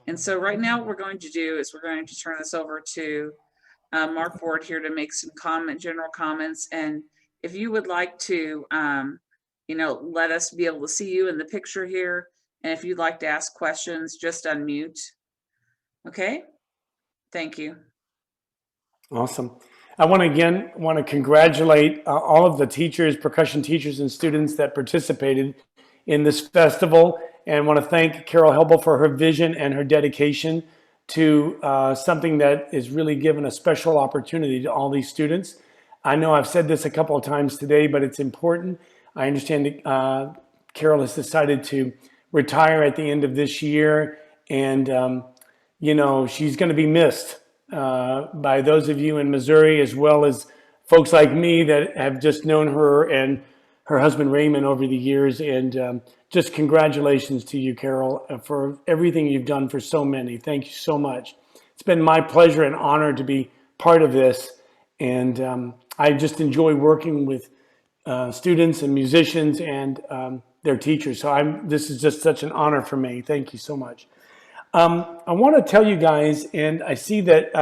And so right now what we're going to do is we're going to turn this over to Mark Ford here to make some general comments. And if you would like to, let us be able to see you in the picture here. And if you'd like to ask questions, just unmute. Okay, thank you. Awesome. I want to congratulate all of the teachers, percussion teachers, and students that participated in this festival, and want to thank Carol Helbel for her vision and her dedication to something that is really given a special opportunity to all these students. I know I've said this a couple of times today, but it's important. I understand that Carol has decided to retire at the end of this year, and she's going to be missed by those of you in Missouri, as well as folks like me that have just known her and her husband Raymond over the years. And just congratulations to you, Carol, for everything you've done for so many. Thank you so much. It's been my pleasure and honor to be part of this. And I just enjoy working with students and musicians and their teachers. So this is just such an honor for me. Thank you so much. I want to tell you guys, and I see that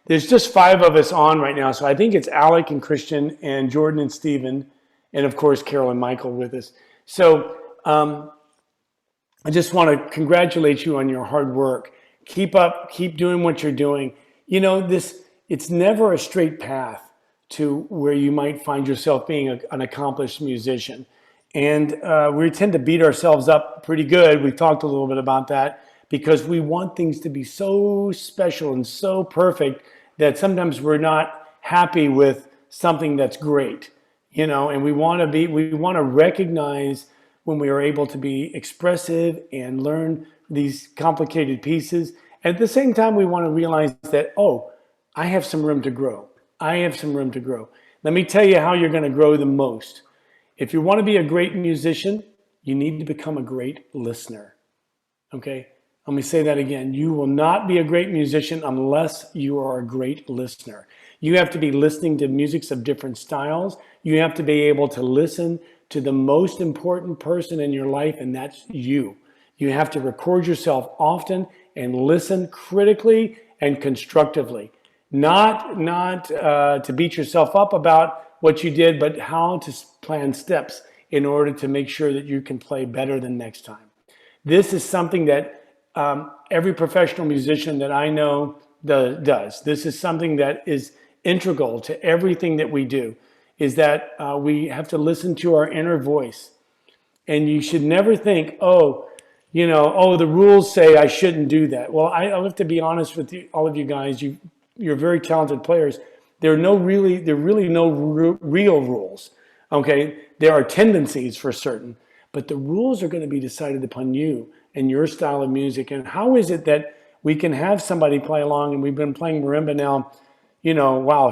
there's just 5 of us on right now. So I think it's Alec and Christian and Jordan and Stephen, and of course, Carol and Michael with us. So I just want to congratulate you on your hard work. Keep doing what you're doing. It's never a straight path to where you might find yourself being an accomplished musician. And we tend to beat ourselves up pretty good. We talked a little bit about that, because we want things to be so special and so perfect that sometimes we're not happy with something that's great, and we want to recognize when we are able to be expressive and learn these complicated pieces. At the same time, we want to realize that, I have some room to grow. I have some room to grow. Let me tell you how you're going to grow the most. If you want to be a great musician, you need to become a great listener. Okay? Let me say that again. You will not be a great musician unless you are a great listener. You have to be listening to musics of different styles. You have to be able to listen to the most important person in your life, and that's you. You have to record yourself often and listen critically and constructively. Not to beat yourself up about what you did, but how to plan steps in order to make sure that you can play better than next time. This is something that every professional musician that I know does. This is something that is integral to everything that we do, is that we have to listen to our inner voice. And you should never think, the rules say I shouldn't do that. Well, I have to be honest with you, all of you guys. You're very talented players. There are really no real rules. Okay, there are tendencies for certain, but the rules are going to be decided upon you and your style of music. And how is it that we can have somebody play along? And we've been playing marimba now,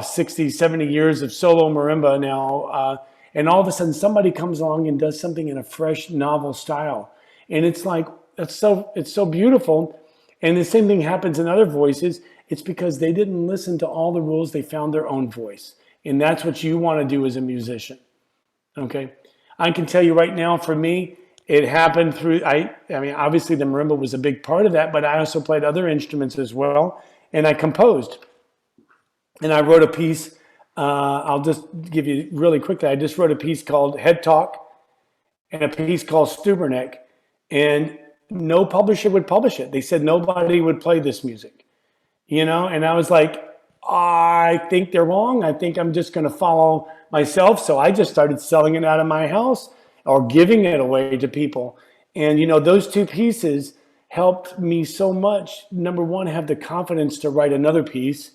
60, 70 years of solo marimba now. And all of a sudden somebody comes along and does something in a fresh, novel style. And it's like, it's so beautiful. And the same thing happens in other voices. It's because they didn't listen to all the rules. They found their own voice. And that's what you want to do as a musician. Okay. I can tell you right now, for me, it happened through, obviously the marimba was a big part of that, but I also played other instruments as well. And I composed. And I wrote a piece, I'll just give you really quickly. I just wrote a piece called Head Talk and a piece called Stuberneck. And no publisher would publish it. They said nobody would play this music, and I was like, I think they're wrong. I think I'm just going to follow myself. So I just started selling it out of my house or giving it away to people. And, those 2 pieces helped me so much. Number 1, have the confidence to write another piece.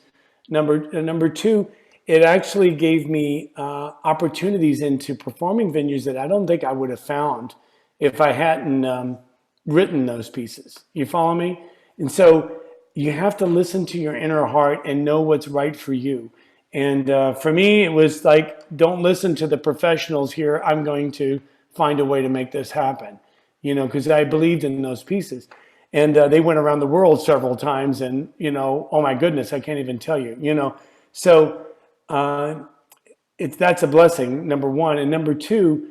Number 2, it actually gave me opportunities into performing venues that I don't think I would have found if I hadn't written those pieces. You follow me? And so you have to listen to your inner heart and know what's right for you. And for me, it was like, don't listen to the professionals here. I'm going to find a way to make this happen, because I believed in those pieces. And they went around the world several times, and, oh my goodness, I can't even tell you, So that's a blessing, number 1. And number 2,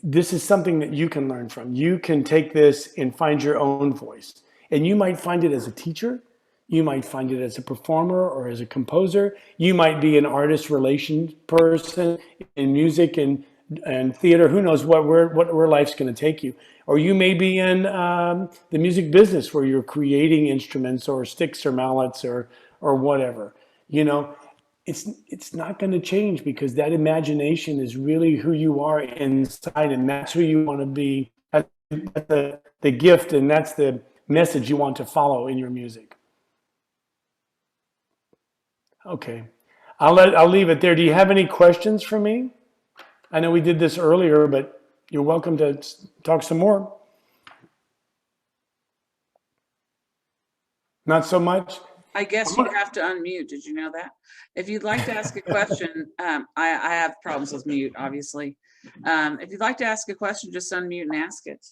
this is something that you can learn from. You can take this and find your own voice. And you might find it as a teacher, you might find it as a performer or as a composer, you might be an artist relations person in music and theater. Who knows where life's going to take you? Or you may be in the music business where you're creating instruments or sticks or mallets or whatever. You know, it's not going to change, because that imagination is really who you are inside, and that's who you want to be. That's the gift, and that's the message you want to follow in your music. Okay, I'll leave it there. Do you have any questions for me? I know we did this earlier, but you're welcome to talk some more. Not so much? I guess you have to unmute. Did you know that? If you'd like to ask a question, I have problems with mute, obviously. If you'd like to ask a question, just unmute and ask it.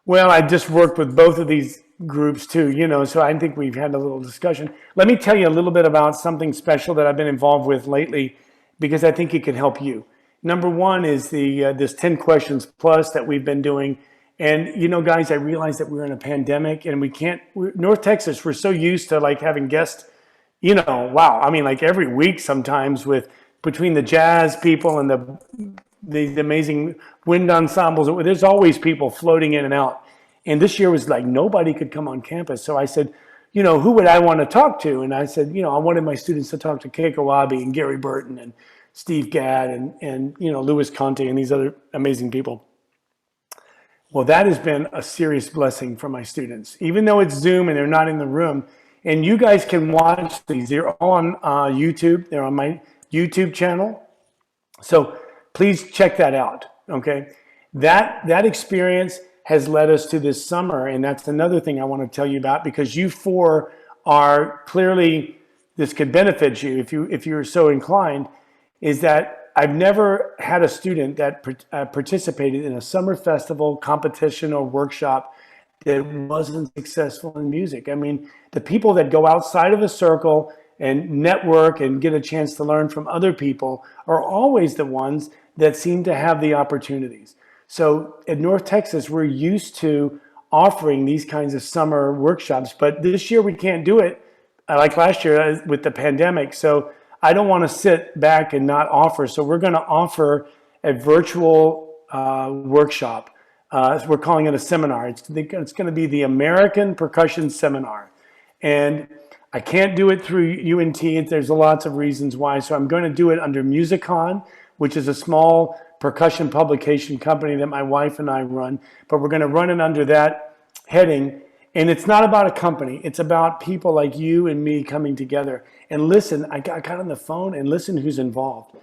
Well, I just worked with both of these groups too, you know, so I think we've had a little discussion. Let me tell you a little bit about something special that I've been involved with lately, because I think it can help you. Number one is this 10 questions plus that we've been doing. And, you know, guys, I realized that we're in a pandemic and North Texas, we're so used to like having guests, you know, wow. I mean, like every week sometimes between the jazz people and the amazing wind ensembles, there's always people floating in and out. And this year was like nobody could come on campus. So I said, you know, who would I want to talk to? And I said, you know, I wanted my students to talk to Keiko Wabi and Gary Burton and Steve Gadd and you know, Louis Conte and these other amazing people. Well, that has been a serious blessing for my students, even though it's Zoom and they're not in the room. And you guys can watch these. They're all on YouTube. They're on my YouTube channel. So please check that out, okay? That experience has led us to this summer, and that's another thing I want to tell you about, because you four are clearly, this could benefit you if you're so inclined, is that I've never had a student that participated in a summer festival, competition, or workshop that wasn't successful in music. I mean, the people that go outside of the circle and network and get a chance to learn from other people are always the ones that seem to have the opportunities. So at North Texas, we're used to offering these kinds of summer workshops, but this year we can't do it like last year with the pandemic. So I don't want to sit back and not offer. So we're going to offer a virtual workshop. We're calling it a seminar. It's going to be the American Percussion Seminar. And I can't do it through UNT. There's lots of reasons why. So I'm going to do it under Musicon, which is a small percussion publication company that my wife and I run. But we're going to run it under that heading. And it's not about a company. It's about people like you and me coming together. And listen, I got on the phone and listen who's involved.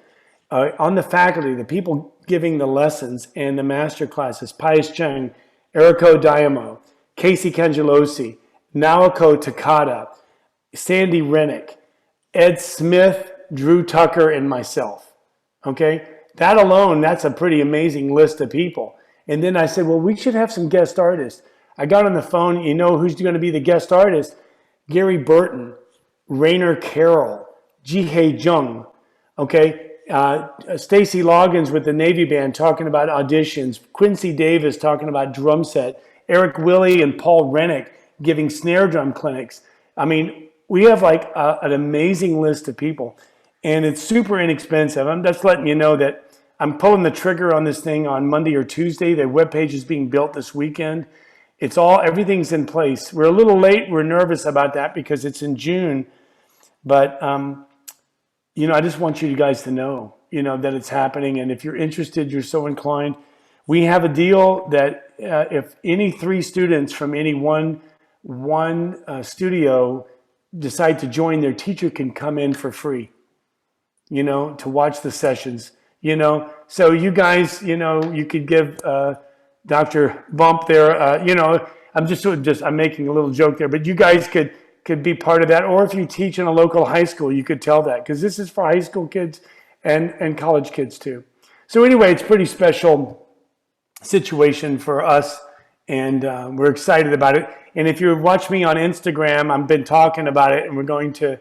On the faculty, the people giving the lessons and the master classes, Pius Cheng, Eriko Diamo, Casey Cangelosi, Naoko Takada, Sandy Rennick, Ed Smith, Drew Tucker, and myself. Okay? That alone, that's a pretty amazing list of people. And then I said, well, we should have some guest artists. I got on the phone, you know who's going to be the guest artist? Gary Burton, Rainer Carroll, Jihei Jung, okay? Stacy Loggins with the Navy Band talking about auditions, Quincy Davis talking about drum set, Eric Willey and Paul Rennick giving snare drum clinics. I mean, we have like an amazing list of people, and it's super inexpensive. I'm just letting you know that I'm pulling the trigger on this thing on Monday or Tuesday. The webpage is being built this weekend. Everything's in place. We're a little late. We're nervous about that because it's in June. But, you know, I just want you guys to know, you know, that it's happening. And if you're interested, you're so inclined. We have a deal that if any 3 students from any one studio decide to join, their teacher can come in for free, you know, to watch the sessions, you know. So you guys, you know, you could give Dr. Bump there, you know, I'm making a little joke there, but you guys could be part of that. Or if you teach in a local high school, you could tell that, because this is for high school kids and college kids too. So anyway, it's a pretty special situation for us, and we're excited about it. And if you watch me on Instagram, I've been talking about it, and we're going to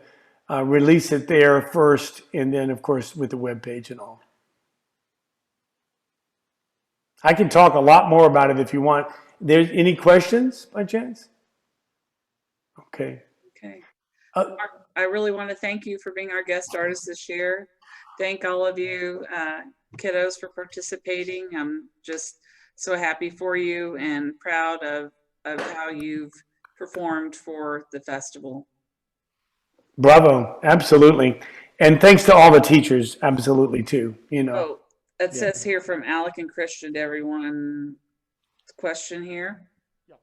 release it there first, and then of course with the webpage and all. I can talk a lot more about it if you want. There's any questions by chance? Okay. Okay. Uh, Mark, I really want to thank you for being our guest artist this year. Thank all of you kiddos for participating. I'm just so happy for you and proud of how you've performed for the festival. Bravo. Absolutely. And thanks to all the teachers. Absolutely too. You know. Oh, it says here from Alec and Christian to everyone. Question here. Yeah.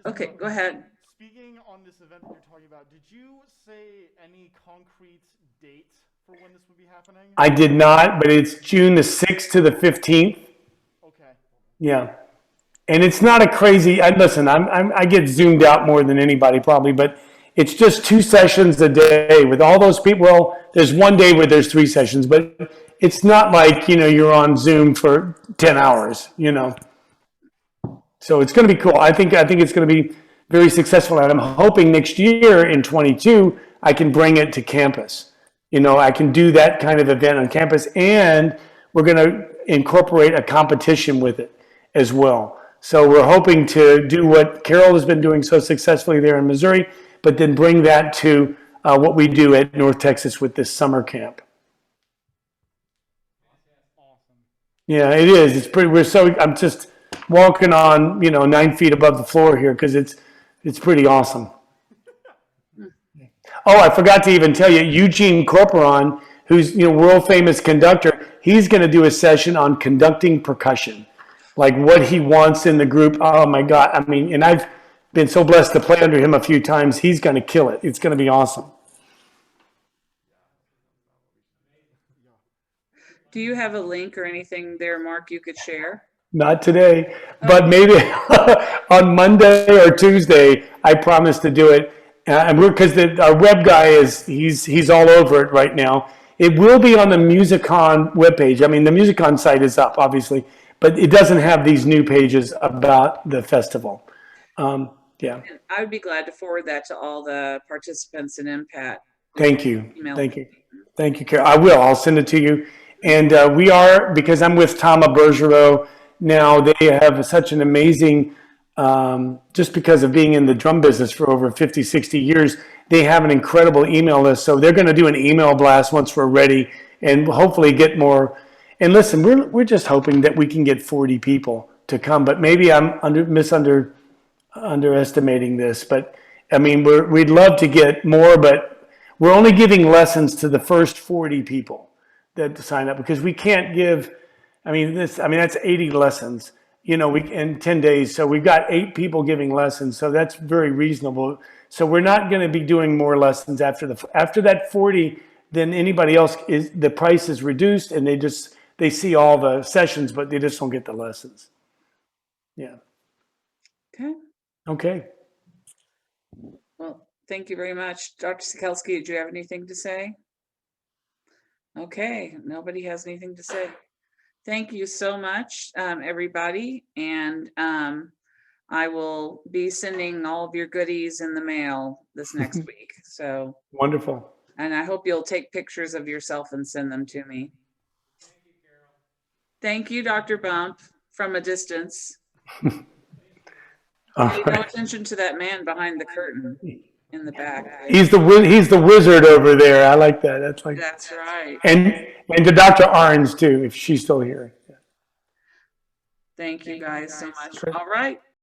Okay, go ahead. Speaking on this event that you're talking about, did you say any concrete date for when this would be happening? I did not, but it's June the 6th to the 15th. Okay. Yeah. And it's not a crazy, listen, I get zoomed out more than anybody probably, but it's just 2 sessions a day with all those people. Well, there's one day where there's 3 sessions, but it's not like, you're on Zoom for 10 hours, So it's going to be cool. I think it's going to be very successful. And I'm hoping next year in 22, I can bring it to campus. I can do that kind of event on campus, and we're going to incorporate a competition with it as well. So we're hoping to do what Carol has been doing so successfully there in Missouri, but then bring that to what we do at North Texas with this summer camp. Awesome. Yeah, it is. It's pretty. I'm just walking on 9 feet above the floor here because it's pretty awesome. Oh, I forgot to even tell you, Eugene Corporon, who's world famous conductor, he's going to do a session on conducting percussion, like what he wants in the group. Oh my God! I mean, and I've been so blessed to play under him a few times. He's going to kill it. It's going to be awesome. Do you have a link or anything there, Mark, you could share? Not today, but maybe on Monday or Tuesday. I promise to do it, and because our web guy he's all over it right now. It will be on the Musicon webpage. I mean, the Musicon site is up, obviously, but it doesn't have these new pages about the festival. Yeah. And I would be glad to forward that to all the participants in MPAT. Thank you. Email. Thank you. Thank you, Carol. I will. I'll send it to you. And we are, because I'm with Tama Bergeron now, they have such an amazing, just because of being in the drum business for over 50, 60 years, they have an incredible email list. So they're going to do an email blast once we're ready and hopefully get more. And listen, we're just hoping that we can get 40 people to come, but maybe I'm underestimating this. But I mean, we'd love to get more, but we're only giving lessons to the first 40 people that sign up, because we can't give, that's 80 lessons, in 10 days. So we've got 8 people giving lessons. So that's very reasonable. So we're not going to be doing more lessons after that 40, then anybody else the price is reduced, and they see all the sessions, but they just don't get the lessons. Yeah. Okay. Well, thank you very much. Dr. Sikelski, do you have anything to say? Okay, nobody has anything to say. Thank you so much, everybody. And I will be sending all of your goodies in the mail this next week. So wonderful. And I hope you'll take pictures of yourself and send them to me. Thank you, Carol. Thank you, Dr. Bump, from a distance. Pay no attention to that man behind the curtain in the back. He's the wizard over there. I like that. That's right. And to Dr. Arns too, if she's still here. Thank you guys so much. All right.